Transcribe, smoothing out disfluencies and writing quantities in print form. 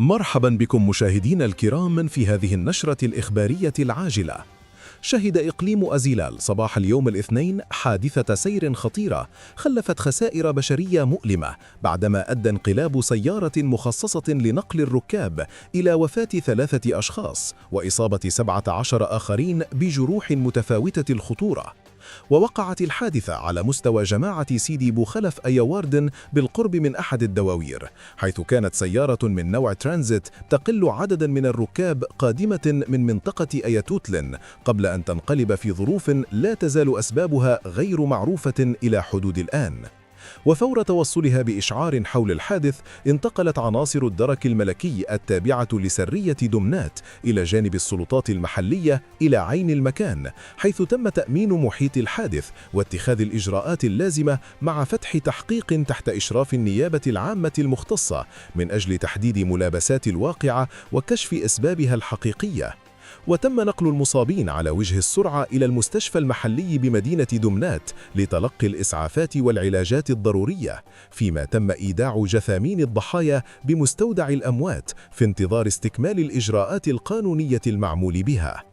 مرحبا بكم مشاهدينا الكرام في هذه النشرة الإخبارية العاجلة. شهد إقليم أزيلال صباح اليوم الاثنين حادثة سير خطيرة خلفت خسائر بشرية مؤلمة بعدما أدى انقلاب سيارة مخصصة لنقل الركاب إلى وفاة 3 أشخاص وإصابة 17 آخرين بجروح متفاوتة الخطورة. ووقعت الحادثة على مستوى جماعة سيدي بوخلف أيواردن بالقرب من أحد الدواوير، حيث كانت سيارة من نوع ترانزيت تقل عددا من الركاب قادمة من منطقة أياتوتلن قبل أن تنقلب في ظروف لا تزال أسبابها غير معروفة إلى حدود الآن. وفور توصلها بإشعار حول الحادث انتقلت عناصر الدرك الملكي التابعة لسرية دمنات إلى جانب السلطات المحلية إلى عين المكان، حيث تم تأمين محيط الحادث واتخاذ الإجراءات اللازمة مع فتح تحقيق تحت إشراف النيابة العامة المختصة من أجل تحديد ملابسات الواقعة وكشف أسبابها الحقيقية. وتم نقل المصابين على وجه السرعة إلى المستشفى المحلي بمدينة دمنات لتلقي الإسعافات والعلاجات الضرورية، فيما تم إيداع جثامين الضحايا بمستودع الأموات في انتظار استكمال الإجراءات القانونية المعمول بها.